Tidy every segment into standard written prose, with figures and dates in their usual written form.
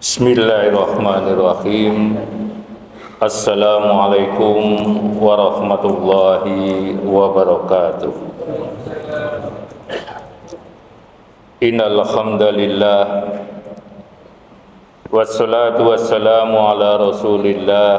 Bismillahirrahmanirrahim. Assalamualaikum warahmatullahi wabarakatuh. Innal hamdalillah wassalatu wassalamu ala Rasulillah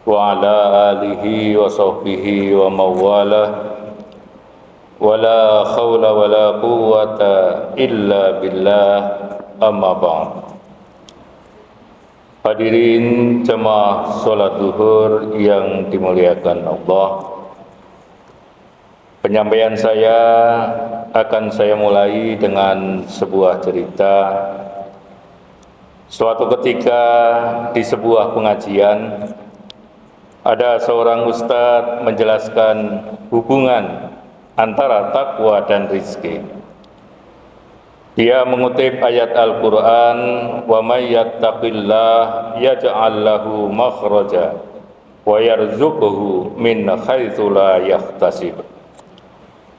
wa ala alihi wa sahbihi wa mawalah. Wala khawla wala quwwata illa billah. Amma ba'd. Hadirin jemaah sholat zuhur yang dimuliakan Allah, penyampaian saya akan saya mulai dengan sebuah cerita. Suatu ketika di sebuah pengajian, ada seorang ustadz menjelaskan hubungan antara takwa dan rizki. Dia mengutip ayat Al-Quran, wa may yattaqillah yaj'al lahu makhraja wa yarzuqhu min haitsu la yahtasib.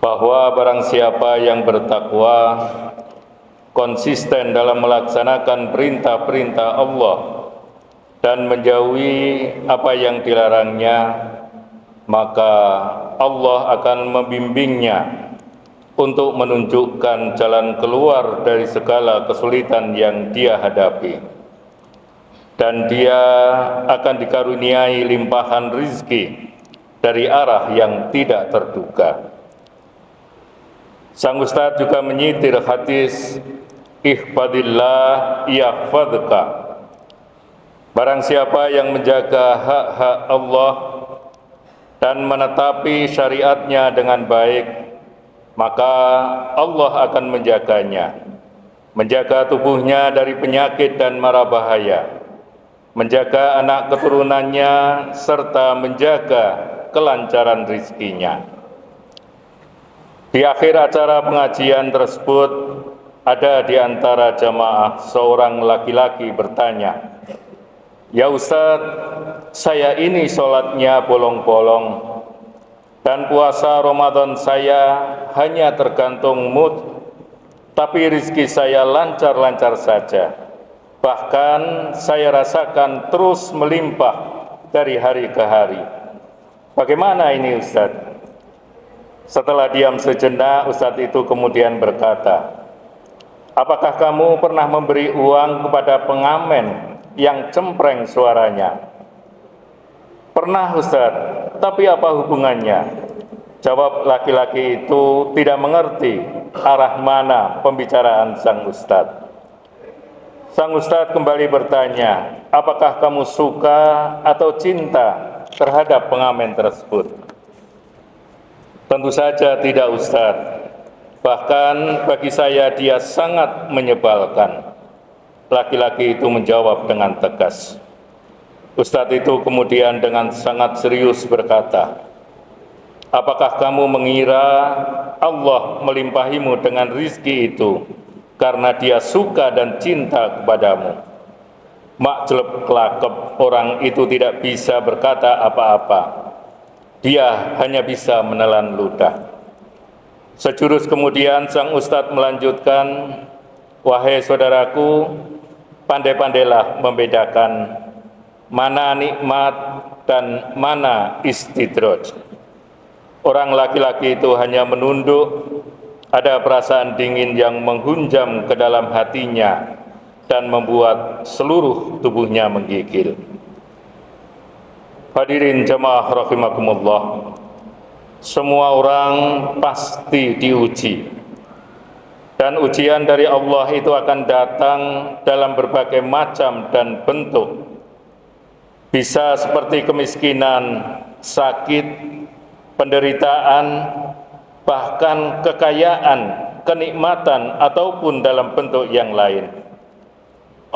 Bahwa barang siapa yang bertakwa, konsisten dalam melaksanakan perintah-perintah Allah dan menjauhi apa yang dilarangnya, maka Allah akan membimbingnya untuk menunjukkan jalan keluar dari segala kesulitan yang dia hadapi, dan dia akan dikaruniai limpahan rizki dari arah yang tidak terduga. Sang Ustadz juga menyitir hadis ihfadillah yahfadka. Barang siapa yang menjaga hak-hak Allah dan menetapi syariatnya dengan baik, maka Allah akan menjaganya, menjaga tubuhnya dari penyakit dan mara bahaya, menjaga anak keturunannya, serta menjaga kelancaran rizkinya. Di akhir acara pengajian tersebut, ada di antara jamaah seorang laki-laki bertanya, "Ya Ustadz, saya ini sholatnya bolong-bolong, dan puasa Ramadan saya hanya tergantung mood, tapi rizki saya lancar-lancar saja. Bahkan saya rasakan terus melimpah dari hari ke hari. Bagaimana ini Ustadz?" Setelah diam sejenak, Ustadz itu kemudian berkata, "Apakah kamu pernah memberi uang kepada pengamen yang cempreng suaranya?" "Pernah Ustadz, tapi apa hubungannya?" Jawab laki-laki itu tidak mengerti arah mana pembicaraan sang ustadz. Sang ustadz kembali bertanya, "Apakah kamu suka atau cinta terhadap pengamen tersebut?" "Tentu saja tidak Ustadz. Bahkan bagi saya dia sangat menyebalkan." Laki-laki itu menjawab dengan tegas. Ustadz itu kemudian dengan sangat serius berkata, "Apakah kamu mengira Allah melimpahimu dengan rizki itu karena dia suka dan cinta kepadamu?" Makjeleb kelakep, orang itu tidak bisa berkata apa-apa. Dia hanya bisa menelan ludah. Sejurus kemudian sang ustadz melanjutkan, "Wahai saudaraku, pandai-pandailah membedakan mana nikmat dan mana istidraj." Orang laki-laki itu hanya menunduk, ada perasaan dingin yang menghunjam ke dalam hatinya dan membuat seluruh tubuhnya menggigil. Hadirin jemaah rahimakumullah, semua orang pasti diuji, dan ujian dari Allah itu akan datang dalam berbagai macam dan bentuk. Bisa seperti kemiskinan, sakit, penderitaan, bahkan kekayaan, kenikmatan, ataupun dalam bentuk yang lain.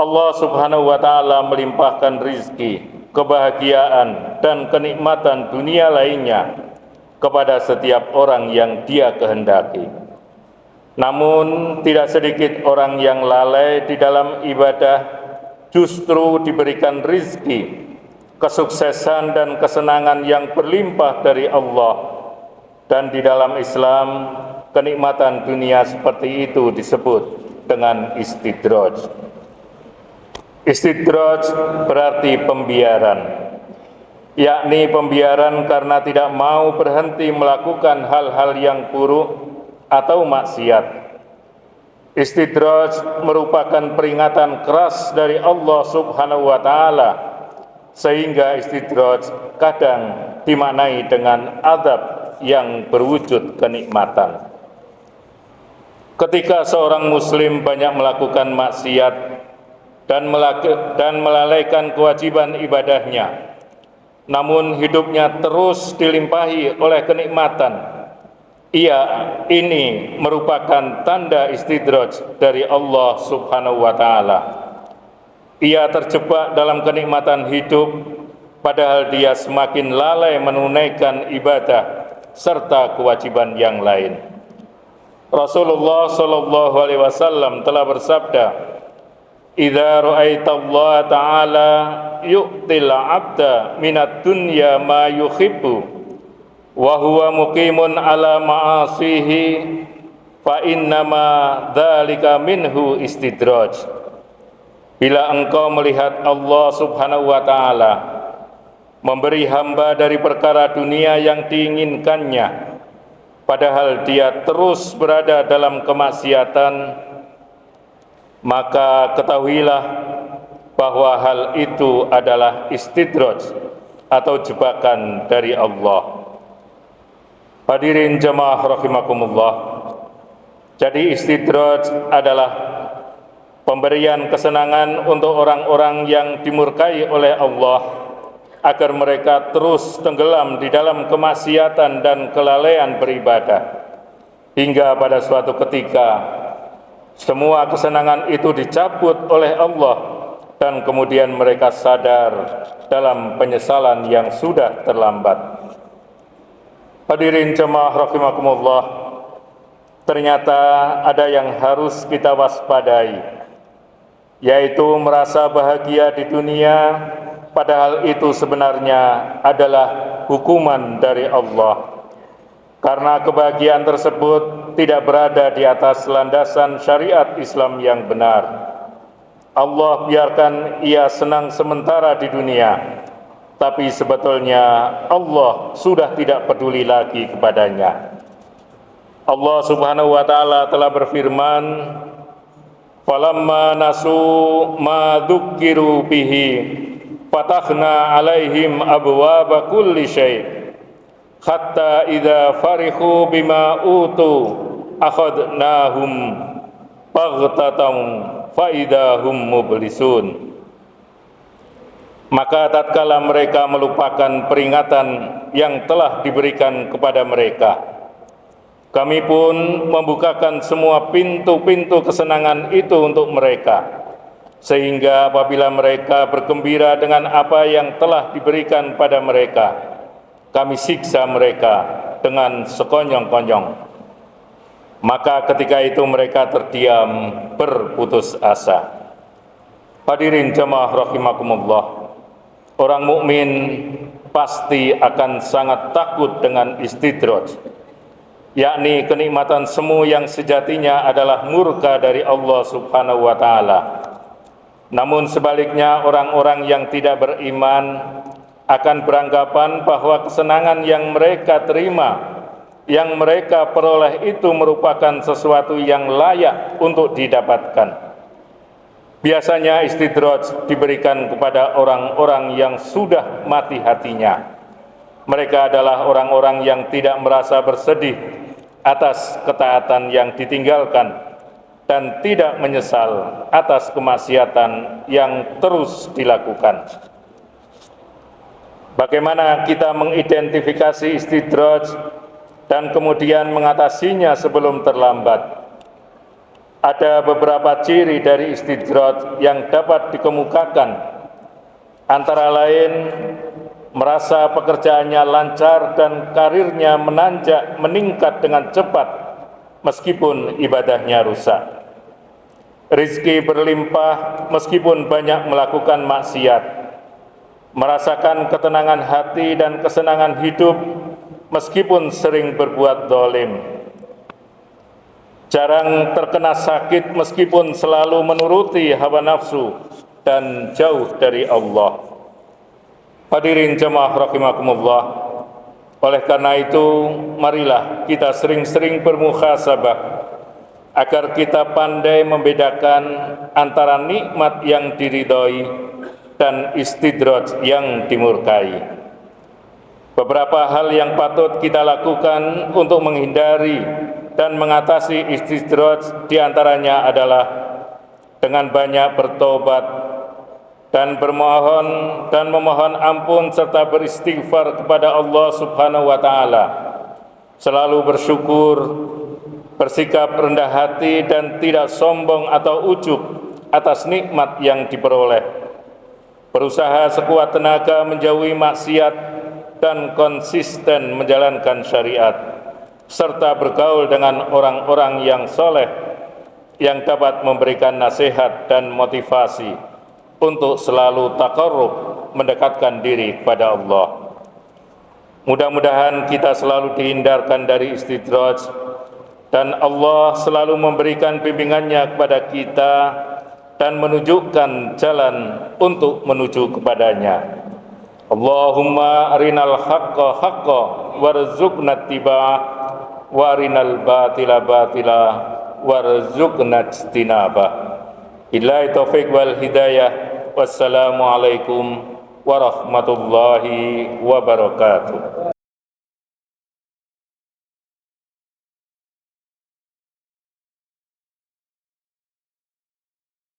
Allah subhanahu wa ta'ala melimpahkan rizki, kebahagiaan, dan kenikmatan dunia lainnya kepada setiap orang yang dia kehendaki. Namun tidak sedikit orang yang lalai di dalam ibadah justru diberikan rizki, kesuksesan dan kesenangan yang berlimpah dari Allah. Dan di dalam Islam, kenikmatan dunia seperti itu disebut dengan istidraj. Istidraj berarti pembiaran, yakni pembiaran karena tidak mau berhenti melakukan hal-hal yang buruk atau maksiat. Istidraj merupakan peringatan keras dari Allah Subhanahu wa Ta'ala, sehingga istidraj kadang dimaknai dengan azab yang berwujud kenikmatan. Ketika seorang muslim banyak melakukan maksiat dan melalaikan kewajiban ibadahnya, namun hidupnya terus dilimpahi oleh kenikmatan, ini merupakan tanda istidraj dari Allah Subhanahu wa Ta'ala. Ia terjebak dalam kenikmatan hidup, padahal dia semakin lalai menunaikan ibadah serta kewajiban yang lain. Rasulullah sallallahu alaihi wasallam telah bersabda, "Idza ra'aitallaha ta'ala yu'til 'abda minad dunya ma yuhibbu wa huwa muqimun ala ma'asihi fa innama dzalika minhu istidraj." Bila engkau melihat Allah Subhanahu wa Ta'ala memberi hamba dari perkara dunia yang diinginkannya, padahal dia terus berada dalam kemaksiatan, maka ketahuilah bahwa hal itu adalah istidraj atau jebakan dari Allah. Hadirin jamaah rahimakumullah. Jadi istidraj adalah pemberian kesenangan untuk orang-orang yang dimurkai oleh Allah, agar mereka terus tenggelam di dalam kemaksiatan dan kelalaian beribadah, hingga pada suatu ketika semua kesenangan itu dicabut oleh Allah, dan kemudian mereka sadar dalam penyesalan yang sudah terlambat. Hadirin jemaah rahimakumullah, ternyata ada yang harus kita waspadai, yaitu merasa bahagia di dunia, padahal itu sebenarnya adalah hukuman dari Allah. Karena kebahagiaan tersebut tidak berada di atas landasan syariat Islam yang benar. Allah biarkan ia senang sementara di dunia, tapi sebetulnya Allah sudah tidak peduli lagi kepadanya. Allah Subhanahu wa Ta'ala telah berfirman, "Falamma nasu ma dzukkiru bihi fatahna alaihim abwaaba kulli syai' hatta idza farihu bima utu akhadnahum baghtatan fa idahum mublisun." Maka tatkala mereka melupakan peringatan yang telah diberikan kepada mereka, kami pun membukakan semua pintu-pintu kesenangan itu untuk mereka, sehingga apabila mereka bergembira dengan apa yang telah diberikan pada mereka, kami siksa mereka dengan sekonyong-konyong. Maka ketika itu mereka terdiam berputus asa. Hadirin jamaah rahimakumullah, orang mukmin pasti akan sangat takut dengan istidraj, yakni kenikmatan semu yang sejatinya adalah murka dari Allah Subhanahu wa Ta'ala. Namun sebaliknya, orang-orang yang tidak beriman akan beranggapan bahwa kesenangan yang mereka terima, yang mereka peroleh itu merupakan sesuatu yang layak untuk didapatkan. Biasanya istidraj diberikan kepada orang-orang yang sudah mati hatinya. Mereka adalah orang-orang yang tidak merasa bersedih atas ketaatan yang ditinggalkan dan tidak menyesal atas kemaksiatan yang terus dilakukan. Bagaimana kita mengidentifikasi istidraj dan kemudian mengatasinya sebelum terlambat? Ada beberapa ciri dari istidraj yang dapat dikemukakan, antara lain merasa pekerjaannya lancar dan karirnya meningkat dengan cepat meskipun ibadahnya rusak. Rizki berlimpah meskipun banyak melakukan maksiat. Merasakan ketenangan hati dan kesenangan hidup meskipun sering berbuat zalim. Jarang terkena sakit meskipun selalu menuruti hawa nafsu dan jauh dari Allah. Hadirin jamaah rahimakumullah, oleh karena itu marilah kita sering-sering bermuhasabah agar kita pandai membedakan antara nikmat yang diridhoi dan istidraj yang dimurkai. Beberapa hal yang patut kita lakukan untuk menghindari dan mengatasi istidraj diantaranya adalah dengan banyak bertobat dan memohon ampun serta beristighfar kepada Allah Subhanahu wa taala. Selalu bersyukur, bersikap rendah hati dan tidak sombong atau ujub atas nikmat yang diperoleh. Berusaha sekuat tenaga menjauhi maksiat dan konsisten menjalankan syariat, serta bergaul dengan orang-orang yang soleh yang dapat memberikan nasihat dan motivasi untuk selalu taqarrub, mendekatkan diri kepada Allah. Mudah-mudahan kita selalu dihindarkan dari istidraj dan Allah selalu memberikan bimbingannya kepada kita dan menunjukkan jalan untuk menuju kepadanya. Allahumma arinal haqqa haqqa warzuqna ittiba'ah wa arinal batila batila warzuqna ijtinabah. Billahi taufiq wal hidayah. Wassalamualaikum warahmatullahi wabarakatuh.